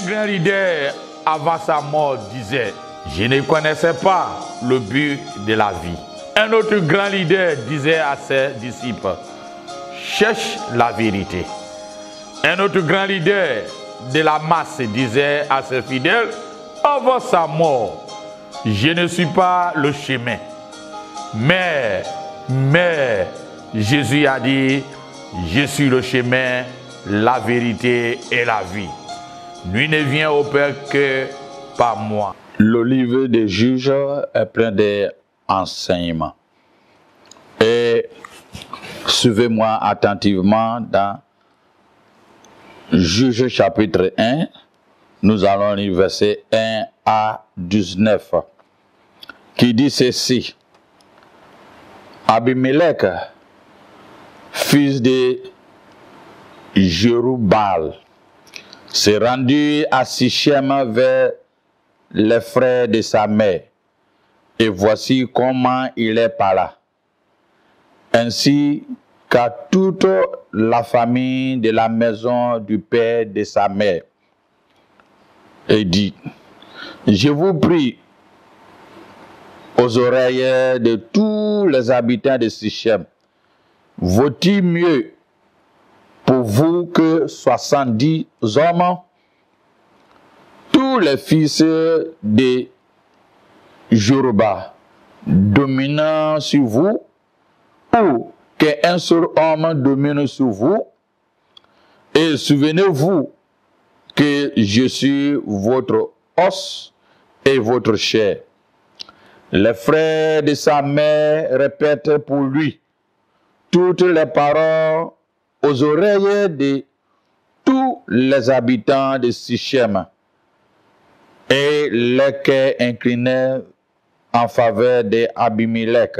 Un grand leader, avant sa mort, disait, je ne connaissais pas le but de la vie. Un autre grand leader disait à ses disciples, cherche la vérité. Un autre grand leader de la masse disait à ses fidèles, avant sa mort, je ne suis pas le chemin. Mais Jésus a dit, je suis le chemin, la vérité et la vie. Nul ne vient au Père que par moi. Le livre des juges est plein d'enseignements. Et suivez-moi attentivement dans Juges chapitre 1. Nous allons lire versets 1 à 19. Qui dit ceci. Abimelech, fils de Jérubbaal, s'est rendu à Sichem vers les frères de sa mère. Et voici comment il est parla. Ainsi qu'à toute la famille de la maison du père de sa mère. Et dit, je vous prie aux oreilles de tous les habitants de Sichem, vaut-il mieux pour vous que 70 hommes, tous les fils de Jérubbaal, dominant sur vous, ou qu'un seul homme domine sur vous? Et souvenez-vous que je suis votre os et votre chair. Les frères de sa mère répètent pour lui toutes les paroles aux oreilles de tous les habitants de Sichem, et les cœurs inclinés en faveur d'Abimelech,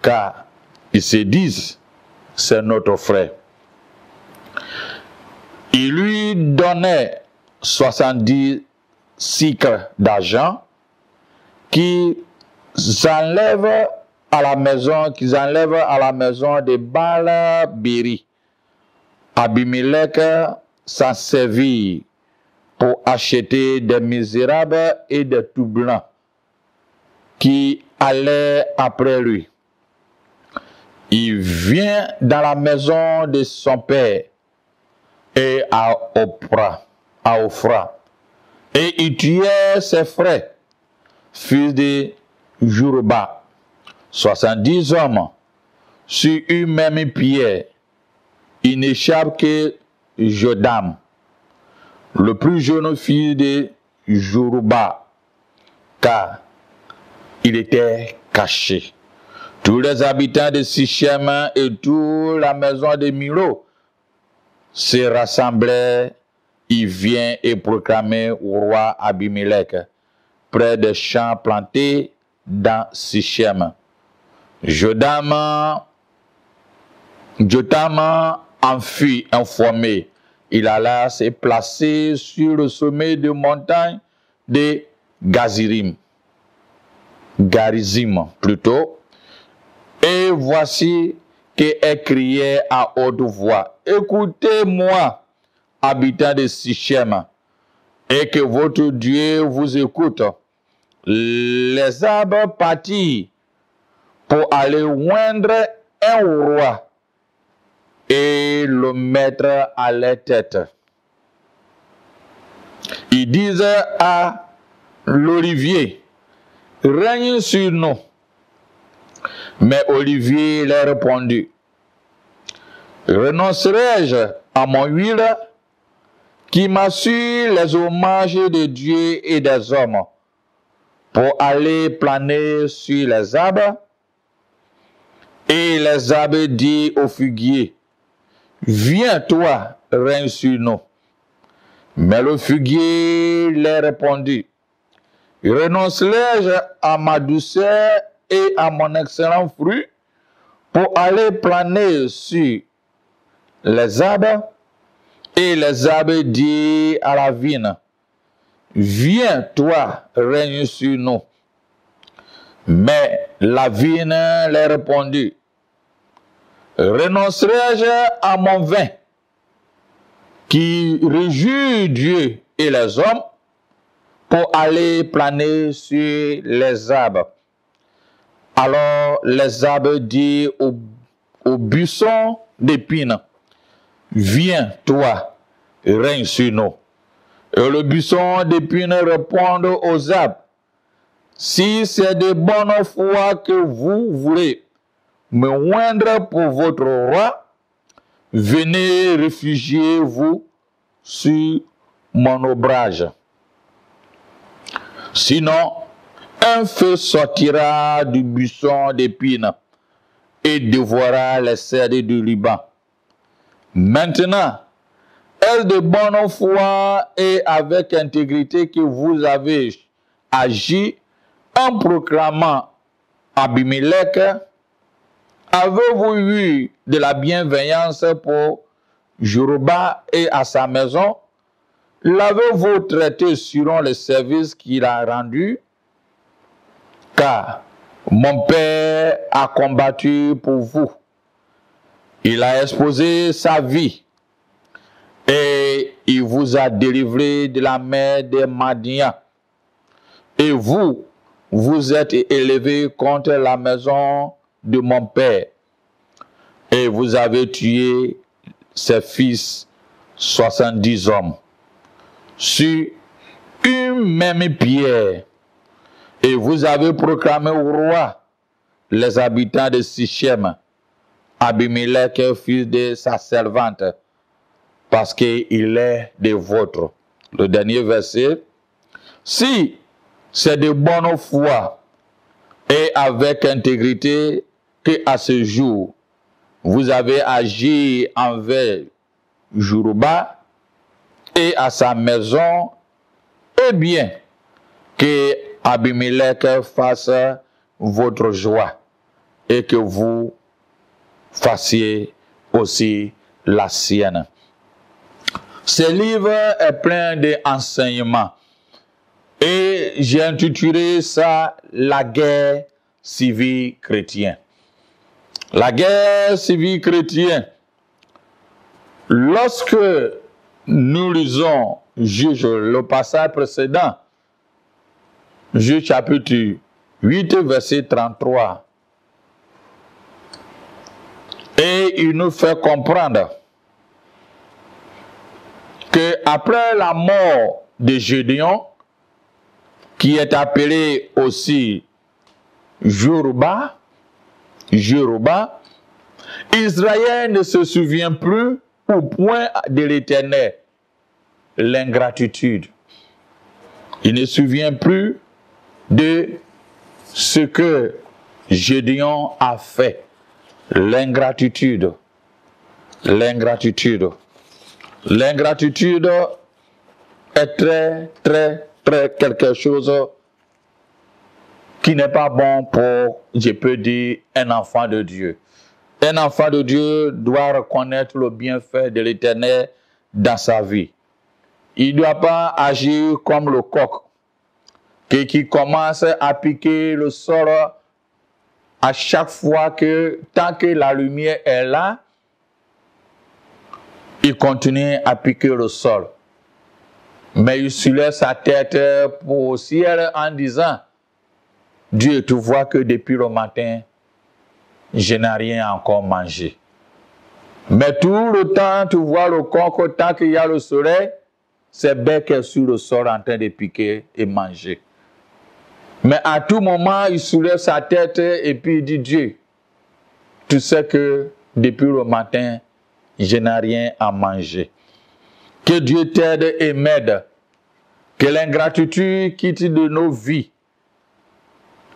car ils se disent, c'est notre frère. Il lui donnait 70 cycles d'argent qu'ils enlèvent à la maison de Baal-Béri. Abimelech s'en servit pour acheter des misérables et des tout blancs qui allaient après lui. Il vient dans la maison de son père et à Ophra, et il tuait ses frères, fils de Jérubbaal, 70 hommes, sur une même pierre. Il n'échappe que Jodam, le plus jeune fils de Jérubbaal, car il était caché. Tous les habitants de Sichem et toute la maison de Milo se rassemblaient. Il vient et proclamait au roi Abimelech près des champs plantés dans Sichem. Jotam en fut informé. Il alla se placer sur le sommet de montagne de Garizim plutôt. Et voici qu'elle criait à haute voix, écoutez-moi, habitants de Sichem, et que votre Dieu vous écoute. Les arbres partirent pour aller oindre un roi et le mettre à leur tête. Ils disent à l'olivier, règne sur nous. Mais Olivier leur répondit, renoncerai-je à mon huile qui m'assure les hommages de Dieu et des hommes pour aller planer sur les arbres? Et les arbres dirent au figuier, viens toi, règne sur nous. Mais le figuier leur répondit, renoncerai-je à ma douceur et à mon excellent fruit pour aller planer sur les arbres? Et les arbres dirent à la vigne, viens toi, règne sur nous. Mais la vigne leur répondit, renoncerai-je à mon vin qui réjouit Dieu et les hommes pour aller planer sur les arbres. Alors les arbres disent au buisson d'épines, viens toi, règne sur nous. Et le buisson d'épines répond aux arbres, si c'est de bonne foi que vous voulez me oindre pour votre roi, venez réfugiez-vous sur mon ombrage. Sinon, un feu sortira du buisson d'épines et dévorera les cèdres du Liban. Maintenant, est-ce de bonne foi et avec intégrité que vous avez agi en proclamant Abimelech? Avez-vous eu de la bienveillance pour Jéroboam et à sa maison? L'avez-vous traité selon le service qu'il a rendu? Car mon père a combattu pour vous. Il a exposé sa vie et il vous a délivré de la main des Madians. Et vous, vous êtes élevés contre la maison de mon père. Et vous avez tué ses fils, 70 hommes, sur une même pierre. Et vous avez proclamé au roi les habitants de Sichem, Abimelech, fils de sa servante, parce qu'il est des vôtres. Le dernier verset. Si c'est de bonne foi et avec intégrité que à ce jour vous avez agi envers Jéroboam et à sa maison, eh bien que Abimelech fasse votre joie et que vous fassiez aussi la sienne. Ce livre est plein d'enseignements et j'ai intitulé ça La guerre civile chrétienne. La guerre civile chrétienne. Lorsque nous lisons Juge, le passage précédent, Juge chapitre 8, verset 33, et il nous fait comprendre que après la mort de Gédéon, qui est appelé aussi Jéroboam, Israël ne se souvient plus au point de l'Éternel, l'ingratitude. Il ne se souvient plus de ce que Gédéon a fait. L'ingratitude. L'ingratitude. L'ingratitude est très quelque chose qui n'est pas bon pour, je peux dire, un enfant de Dieu. Un enfant de Dieu doit reconnaître le bienfait de l'Éternel dans sa vie. Il ne doit pas agir comme le coq qui commence à piquer le sort à chaque fois que, tant que la lumière est là, il continue à piquer le sol. Mais il soulève sa tête pour le ciel en disant, Dieu, tu vois que depuis le matin, je n'ai rien encore mangé. Mais tout le temps, tu vois le coq, tant qu'il y a le soleil, c'est bec est sur le sol en train de piquer et manger. Mais à tout moment, il soulève sa tête et puis il dit, Dieu, tu sais que depuis le matin, je n'ai rien à manger. Que Dieu t'aide et m'aide. Que l'ingratitude quitte de nos vies,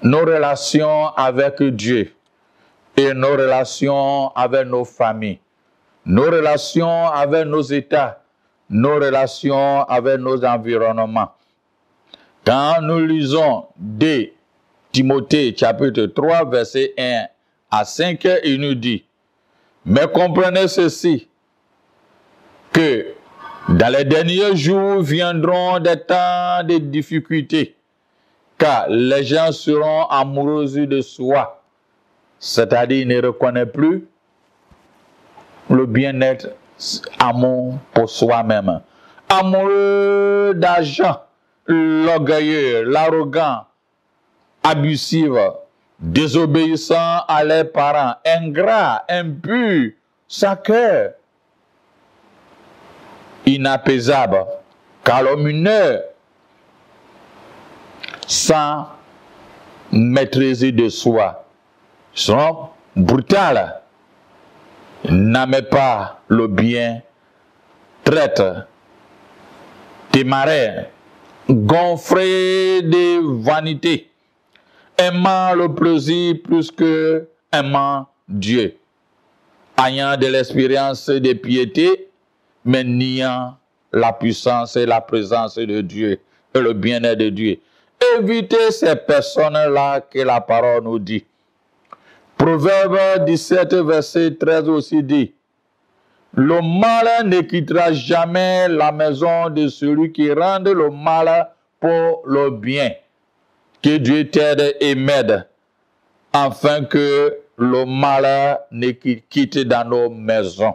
nos relations avec Dieu et nos relations avec nos familles, nos relations avec nos États, nos relations avec nos environnements. Quand nous lisons de Timothée chapitre 3, verset 1 à 5, il nous dit, mais comprenez ceci, que dans les derniers jours viendront des temps de difficultés, car les gens seront amoureux de soi, c'est-à-dire ils ne reconnaissent plus le bien-être amour pour soi-même. Amoureux d'argent, l'orgueilleux, l'arrogant, abusif, désobéissant à leurs parents, ingrat, impur, sans cœur, inapaisable, calomnieux, sans maîtrise de soi, sont brutales, n'aiment pas le bien, traitent, téméraires, gonflés de vanité, aimant le plaisir plus que aimant Dieu, ayant de l'expérience de piété, mais niant la puissance et la présence de Dieu et le bien-être de Dieu. Évitez ces personnes-là que la parole nous dit. Proverbe 17, verset 13 aussi dit, « Le mal ne quittera jamais la maison de celui qui rend le mal pour le bien. » Que Dieu t'aide et m'aide, afin que le mal ne quitte dans nos maisons.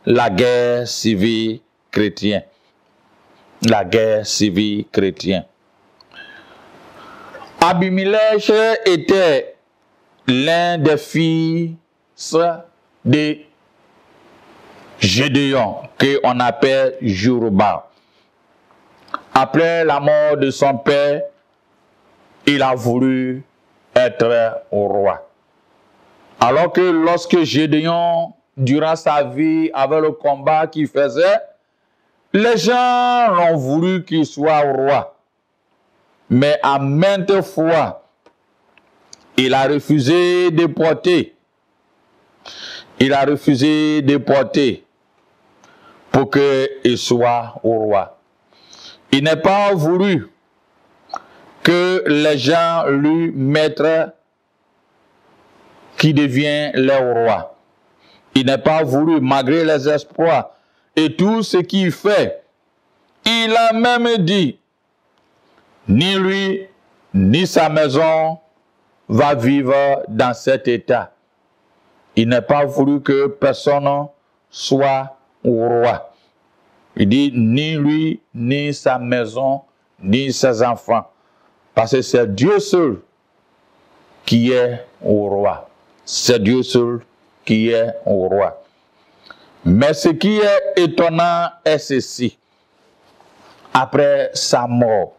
La guerre civile chrétienne. La guerre civile chrétienne. Abimelech était l'un des fils de Gédéon, qu'on appelle Jéroboam. Après la mort de son père, il a voulu être roi. Alors que lorsque Gédéon, durant sa vie, avait le combat qu'il faisait, les gens ont voulu qu'il soit roi. Mais à maintes fois, il a refusé de porter. Il a refusé de porter pour qu'il soit roi. Il n'a pas voulu que les gens lui mettent qui devient le roi. Il n'a pas voulu, malgré les espoirs et tout ce qu'il fait. Il a même dit, ni lui, ni sa maison va vivre dans cet état. Il n'a pas voulu que personne soit roi. Il dit, ni lui, ni sa maison, ni ses enfants. Parce que c'est Dieu seul qui est au roi. C'est Dieu seul qui est au roi. Mais ce qui est étonnant est ceci. Après sa mort,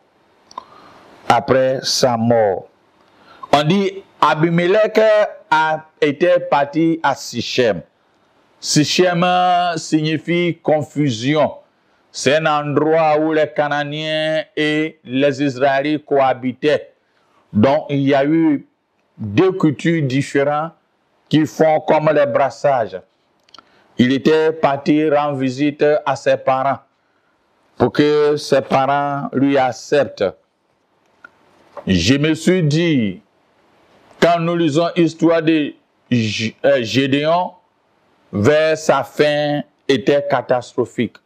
on dit Abimelech a été parti à Sichem. Sichem signifie confusion. C'est un endroit où les Cananéens et les Israélites cohabitaient. Donc il y a eu deux cultures différentes qui font comme les brassages. Il était parti rendre visite à ses parents pour que ses parents lui acceptent. Je me suis dit, quand nous lisons l'histoire de Gédéon, vers sa fin était catastrophique.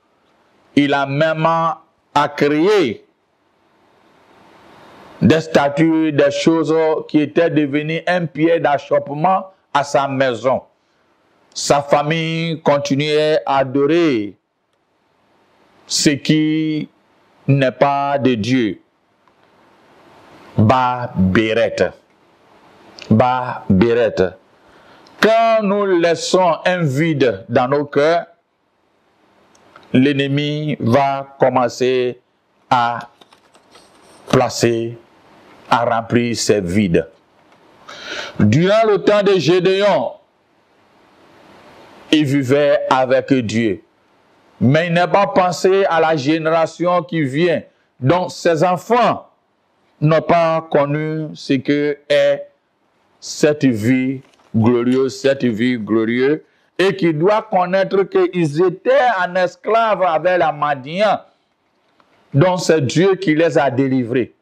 Il a même créé des statues, des choses qui étaient devenues un pied d'achoppement à sa maison. Sa famille continuait à adorer ce qui n'est pas de Dieu. Ba-Béret. Quand nous laissons un vide dans nos cœurs, l'ennemi va commencer à remplir ces vides. Durant le temps de Gédéon, il vivait avec Dieu. Mais il n'a pas pensé à la génération qui vient. Donc ses enfants n'ont pas connu ce que est cette vie glorieuse, et qui doivent connaître qu'ils étaient en esclaves avec la Madian. Donc c'est Dieu qui les a délivrés.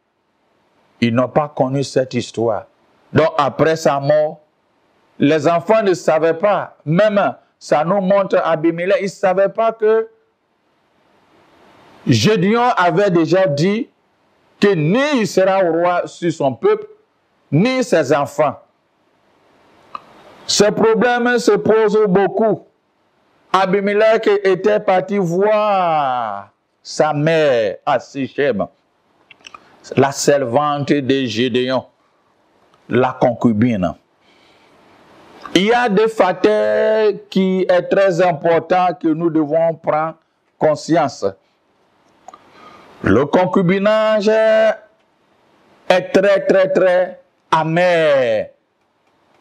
Ils n'ont pas connu cette histoire. Donc après sa mort, les enfants ne savaient pas, même ça nous montre Abimelech, ils ne savaient pas que Gédéon avait déjà dit que ni il sera roi sur son peuple, ni ses enfants. Ce problème se pose beaucoup Abimelech était parti voir sa mère à Sichem, la servante de Gédéon, la concubine. Il y a des facteurs qui sont très importants que nous devons prendre conscience. Le concubinage est très amer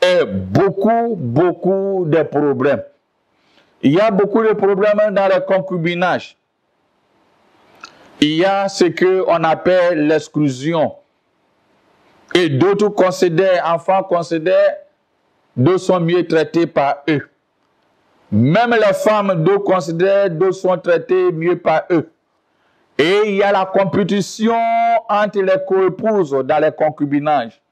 et beaucoup de problèmes. Il y a beaucoup de problèmes dans le concubinage. Il y a ce qu'on appelle l'exclusion. Et d'autres enfants considèrent, d'autres sont mieux traités par eux. Même les femmes, d'autres considèrent, d'autres sont traités mieux par eux. Et il y a la compétition entre les coépouses dans les concubinages.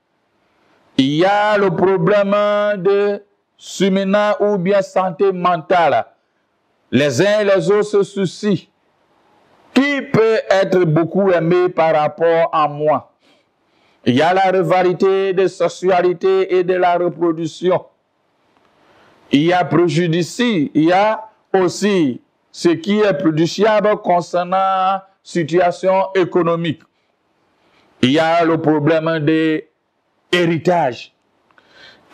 Il y a le problème de suména ou bien santé mentale. Les uns et les autres se soucient. Qui peut être beaucoup aimé par rapport à moi? Il y a la rivalité de sexualité et de la reproduction. Il y a préjudice. Il y a aussi ce qui est préjudiciable concernant la situation économique. Il y a le problème de héritage.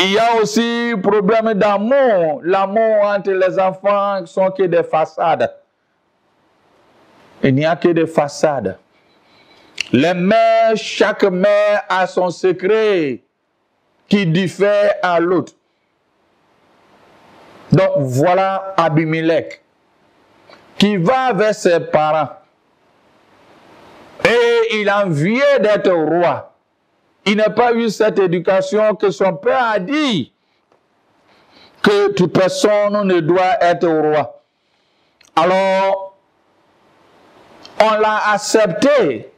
Il y a aussi le problème d'amour. L'amour entre les enfants ne sont que des façades. Il n'y a que des façades. Les mères, chaque mère a son secret qui diffère à l'autre. Donc voilà Abimelech qui va vers ses parents. Et il enviait d'être roi. Il n'a pas eu cette éducation que son père a dit que toute personne ne doit être roi. Alors, on l'a accepté.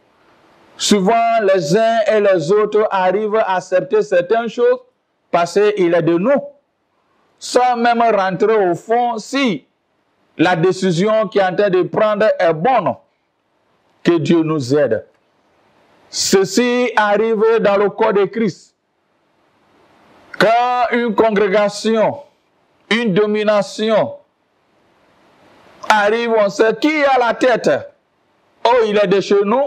Souvent, les uns et les autres arrivent à accepter certaines choses parce qu'il est de nous. Sans même rentrer au fond, si la décision qu'il est en train de prendre est bonne, que Dieu nous aide. Ceci arrive dans le corps de Christ. Quand une congrégation, une domination arrive, on sait qui a la tête. Oh, il est de chez nous.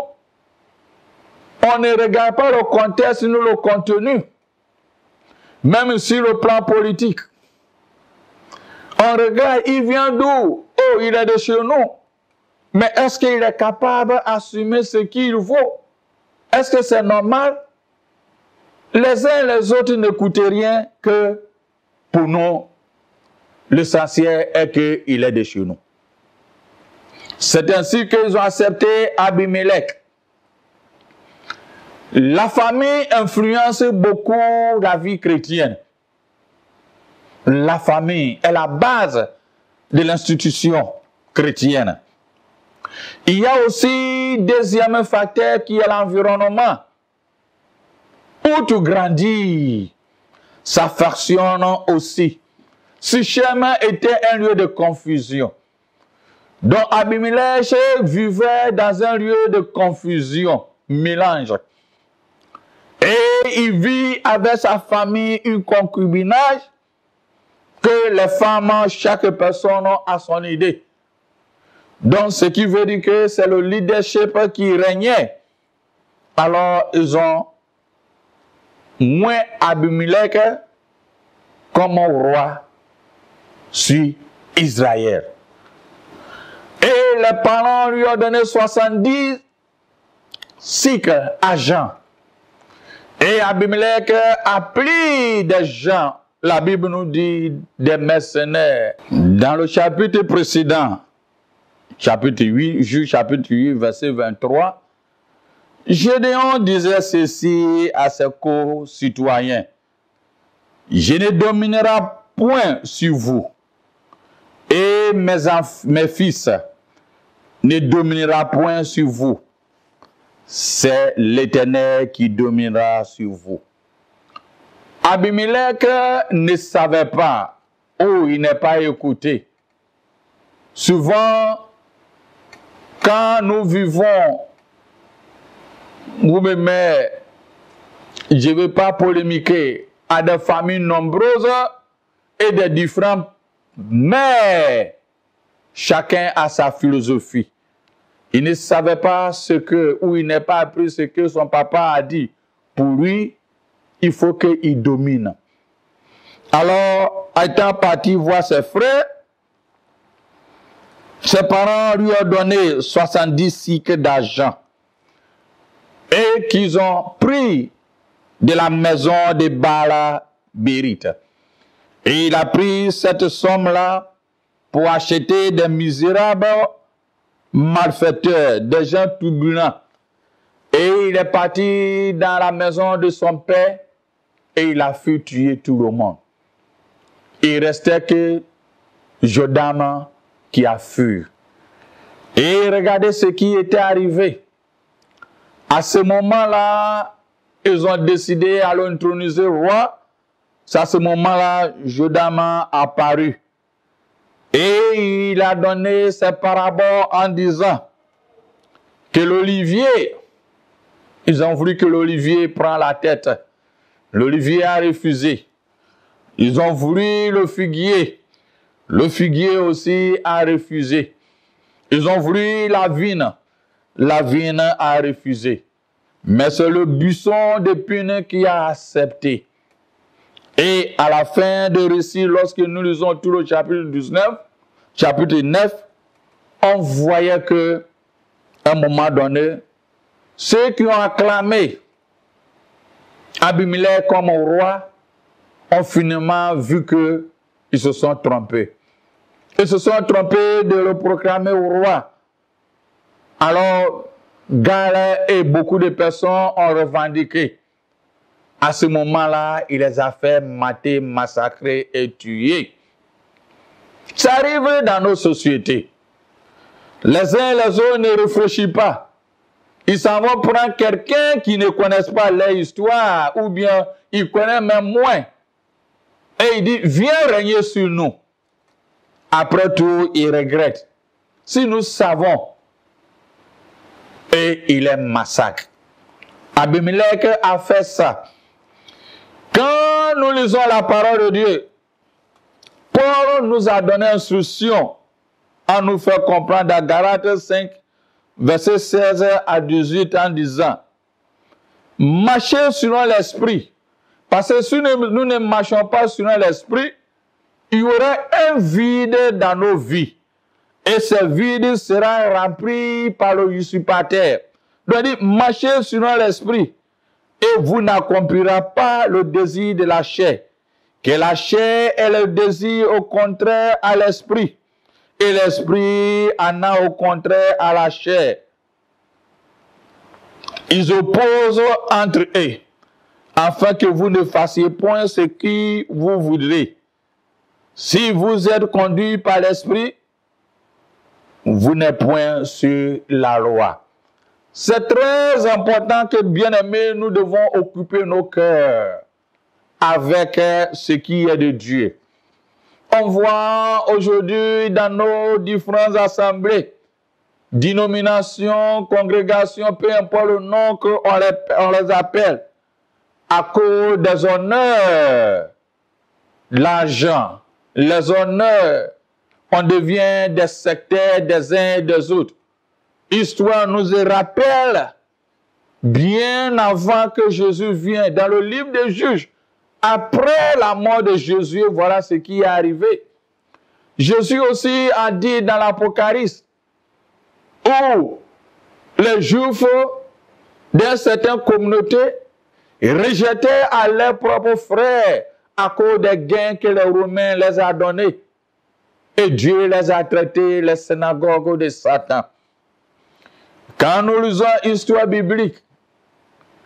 On ne regarde pas le contexte, ni le contenu. Même sur le plan politique. On regarde, il vient d'où? Oh, il est de chez nous. Mais est-ce qu'il est capable d'assumer ce qu'il faut? Est-ce que c'est normal? Les uns et les autres n'écoutent rien que pour nous. L'essentiel est qu'il est de chez nous. C'est ainsi qu'ils ont accepté Abimelech. La famille influence beaucoup la vie chrétienne. La famille est la base de l'institution chrétienne. Il y a aussi un deuxième facteur qui est l'environnement. Où tu grandis, ça fonctionne aussi. Sichem était un lieu de confusion. Donc Abimelech vivait dans un lieu de confusion, mélange. Et il vit avec sa famille un concubinage que les femmes, chaque personne a son idée. Donc ce qui veut dire que c'est le leadership qui régnait. Alors ils ont moins Abimelech comme roi sur Israël. Et les parents lui ont donné 70 cycles argent. Et Abimelech a pris des gens, la Bible nous dit des mercenaires. Dans le chapitre précédent, chapitre 8, Juge chapitre 8, verset 23, Gédéon disait ceci à ses co-citoyens. Je ne dominerai point sur vous, et mes fils ne dominera point sur vous. C'est l'Éternel qui dominera sur vous. Abimelech ne savait pas, ou il n'est pas écouté. Souvent, quand nous vivons, vous-même, je ne veux pas polémiquer, à des familles nombreuses et de différentes mères chacun a sa philosophie. Il ne savait pas ou il n'a pas appris ce que son papa a dit. Pour lui, il faut qu'il domine. Alors, étant parti voir ses frères, ses parents lui ont donné 70 cycles d'argent et qu'ils ont pris de la maison de Bala Bérite. Et il a pris cette somme-là pour acheter des misérables malfaiteurs, des gens turbulents. Et il est parti dans la maison de son père et il a fait tuer tout le monde. Il restait que Jotham qui a fui. Et regardez ce qui était arrivé. À ce moment-là, ils ont décidé à l'introniser roi. C'est à ce moment-là, Jotham a apparu. Et il a donné ses paraboles en disant que l'olivier, ils ont voulu que l'olivier prenne la tête. L'olivier a refusé. Ils ont voulu le figuier. Le figuier aussi a refusé. Ils ont voulu la vigne. La vigne a refusé. Mais c'est le buisson d'épines qui a accepté. Et à la fin du récit, lorsque nous lisons tout le chapitre 9, on voyait que, à un moment donné, ceux qui ont acclamé Abimelech comme roi ont finalement vu qu'ils se sont trompés. Ils se sont trompés de le proclamer au roi. Alors, Gad et beaucoup de personnes ont revendiqué. À ce moment-là, il les a fait mater, massacrer et tuer. Ça arrive dans nos sociétés. Les uns et les autres ne réfléchissent pas. Ils s'en vont prendre quelqu'un qui ne connaisse pas leur histoire, ou bien il connaît même moins. Et il dit, viens régner sur nous. Après tout, il regrette. Si nous savons, et il est massacre. Abimelech a fait ça. Quand nous lisons la parole de Dieu, Paul nous a donné instruction à nous faire comprendre dans Galates 5, verset 16 à 18 en disant, marchez selon l'esprit. Parce que si nous ne marchons pas selon l'esprit, il y aura un vide dans nos vies. Et ce vide sera rempli par le usurpateur. Donc, marchez selon l'esprit. Et vous n'accomplirez pas le désir de la chair. Que la chair est le désir au contraire à l'esprit. Et l'esprit en a au contraire à la chair. Ils opposent entre eux, afin que vous ne fassiez point ce que vous voudrez. Si vous êtes conduit par l'esprit, vous n'êtes point sur la loi. C'est très important que, bien-aimés, nous devons occuper nos cœurs avec ce qui est de Dieu. On voit aujourd'hui dans nos différentes assemblées, dénominations, congrégations, peu importe le nom qu'on les appelle, à cause des honneurs, l'argent, les honneurs, on devient des sectaires des uns et des autres. L'histoire nous rappelle, bien avant que Jésus vienne, dans le livre des Juges, après la mort de Jésus, voilà ce qui est arrivé. Jésus aussi a dit dans l'Apocalypse, où les Juifs d'une certaine communauté rejetaient à leurs propres frères à cause des gains que les Romains les ont donnés. Et Dieu les a traités les synagogues de Satan. Quand nous lisons l'histoire biblique,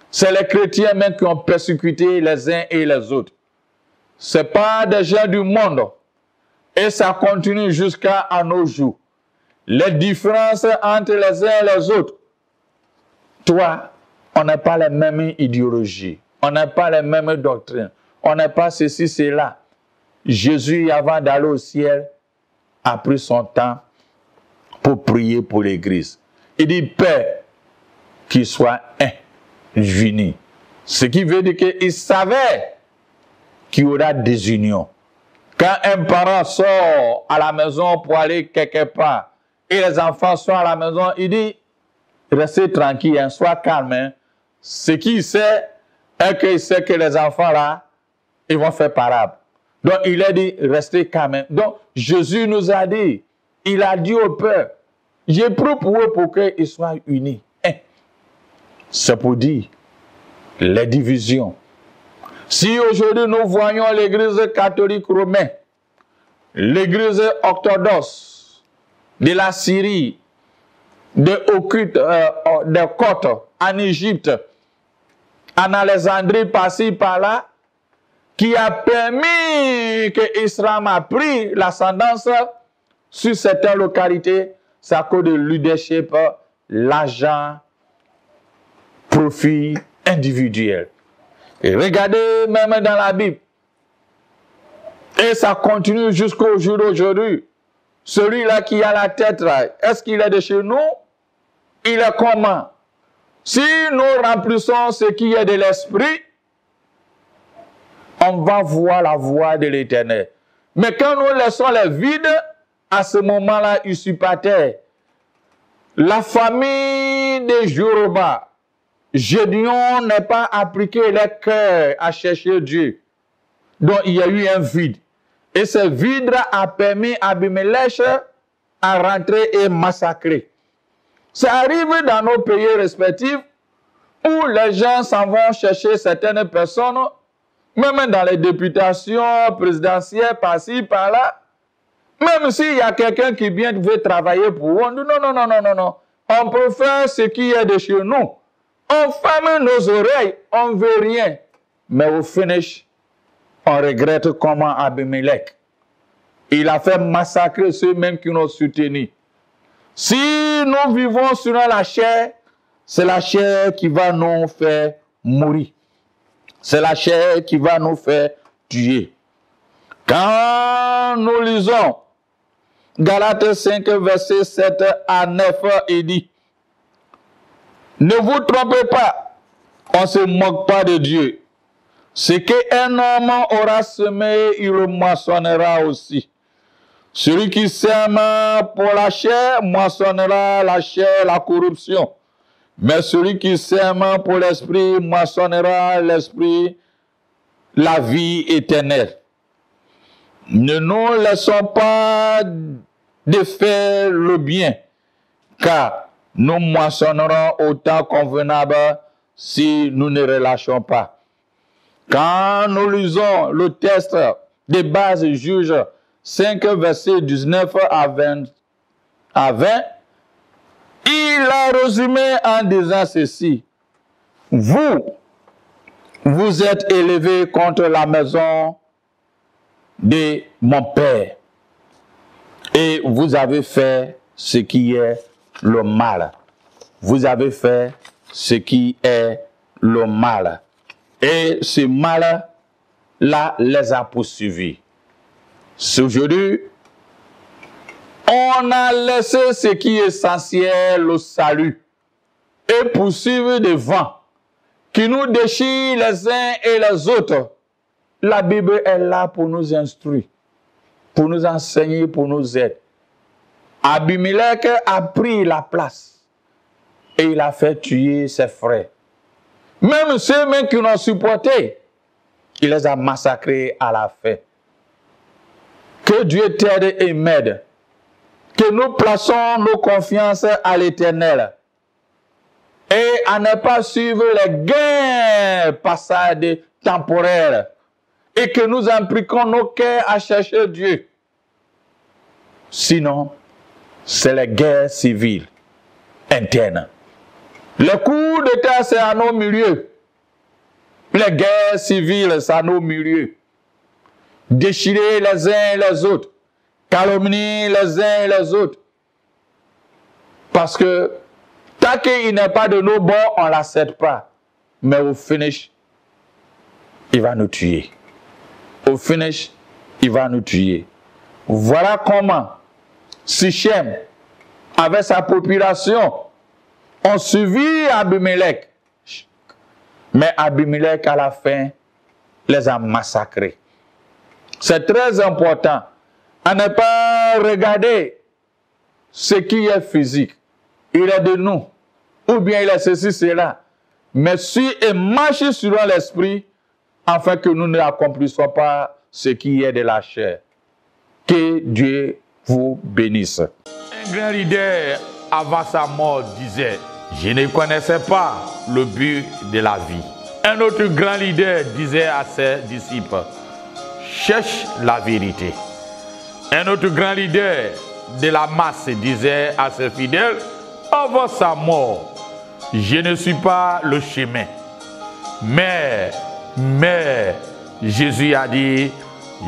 c'est les chrétiens même qui ont persécuté les uns et les autres. Ce n'est pas des gens du monde. Et ça continue jusqu'à nos jours. Les différences entre les uns et les autres. Toi, on n'a pas les mêmes idéologies. On n'a pas les mêmes doctrines. On n'a pas ceci, cela. Jésus, avant d'aller au ciel, a pris son temps pour prier pour l'Église. Il dit, Père, qu'il soit un, uni. Ce qui veut dire qu'il savait qu'il y aura des unions. Quand un parent sort à la maison pour aller quelque part et les enfants sont à la maison, il dit, restez tranquille, hein, sois calme. Hein. Ce qu'il sait est qu'il sait que les enfants là, ils vont faire parade. Donc il a dit, restez calme. Hein. Donc Jésus nous a dit, il a dit au Père, j'ai pris pour eux pour qu'ils soient unis. Hein. C'est pour dire les divisions. Si aujourd'hui nous voyons l'église catholique romaine, l'église orthodoxe de la Syrie, de Côtes en Égypte, en Alexandrie, par-ci, par-là, qui a permis que l'islam a pris l'ascendance sur certaines localités, c'est à cause de leadership, l'argent, profit individuel. Et regardez même dans la Bible, et ça continue jusqu'au jour d'aujourd'hui. Celui-là qui a la tête, est-ce qu'il est de chez nous? Il est comment? Si nous remplissons ce qui est de l'esprit, on va voir la voix de l'Éternel. Mais quand nous laissons les vides, à ce moment-là, usurpateurs, la famille des Yoruba, Gédéon n'a pas appliqué leur cœur à chercher Dieu. Donc il y a eu un vide. Et ce vide a permis à Abimelech à rentrer et massacrer. Ça arrive dans nos pays respectifs où les gens s'en vont chercher certaines personnes, même dans les députations présidentielles, par-ci, par-là. Même s'il y a quelqu'un qui vient veut travailler pour eux, on dit non. On peut faire ce qui est de chez nous. On ferme nos oreilles, on ne veut rien. Mais au finish, on regrette comment Abimelech, il a fait massacrer ceux-mêmes qui nous ont soutenus. Si nous vivons sur la chair, c'est la chair qui va nous faire mourir. C'est la chair qui va nous faire tuer. Quand nous lisons Galates 5, verset 7 à 9, il dit, ne vous trompez pas, on ne se moque pas de Dieu. Ce qu'un homme aura semé, il le moissonnera aussi. Celui qui sème pour la chair, moissonnera la chair, la corruption. Mais celui qui sème pour l'esprit, moissonnera l'esprit, la vie éternelle. Ne nous laissons pas de faire le bien, car nous moissonnerons au temps convenable si nous ne relâchons pas. Quand nous lisons le texte de base Juge 5, verset 19 à 20, il a résumé en disant ceci. Vous êtes élevés contre la maison de mon Père et vous avez fait ce qui est le mal. Vous avez fait ce qui est le mal. Et ce mal-là les a poursuivis. Aujourd'hui, on a laissé ce qui est essentiel, le salut, et poursuivre des vents qui nous déchirent les uns et les autres. La Bible est là pour nous instruire, pour nous enseigner, pour nous aider. Abimelech a pris la place et il a fait tuer ses frères. Même ceux-mêmes qui l'ont supporté, il les a massacrés à la fin. Que Dieu t'aide et m'aide. Que nous plaçons nos confiances à l'Éternel. Et à ne pas suivre les gains passagers temporaires. Et que nous impliquons nos cœurs à chercher Dieu. Sinon, c'est les guerres civiles internes. Le coup d'État, c'est à nos milieux. Les guerres civiles, c'est à nos milieux. Déchirer les uns et les autres. Calomnier les uns et les autres. Parce que tant qu'il n'est pas de nos bords, on ne l'accepte pas. Mais au finish, il va nous tuer. Au finish, il va nous tuer. Voilà comment Sichem, avec sa population, ont suivi Abimelech. Mais Abimelech, à la fin, les a massacrés. C'est très important à ne pas regarder ce qui est physique. Il est de nous, ou bien il est ceci, cela. Mais suis et marche selon l'esprit, afin que nous n'accomplissions pas ce qui est de la chair. Que Dieu vous bénisse. Un grand leader, avant sa mort, disait: je ne connaissais pas le but de la vie. Un autre grand leader disait à ses disciples: cherche la vérité. Un autre grand leader de la masse disait à ses fidèles avant sa mort: je ne suis pas le chemin. Mais Jésus a dit: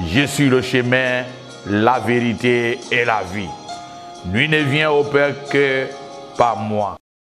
je suis le chemin, la vérité et la vie. Nul ne vient au Père que par moi.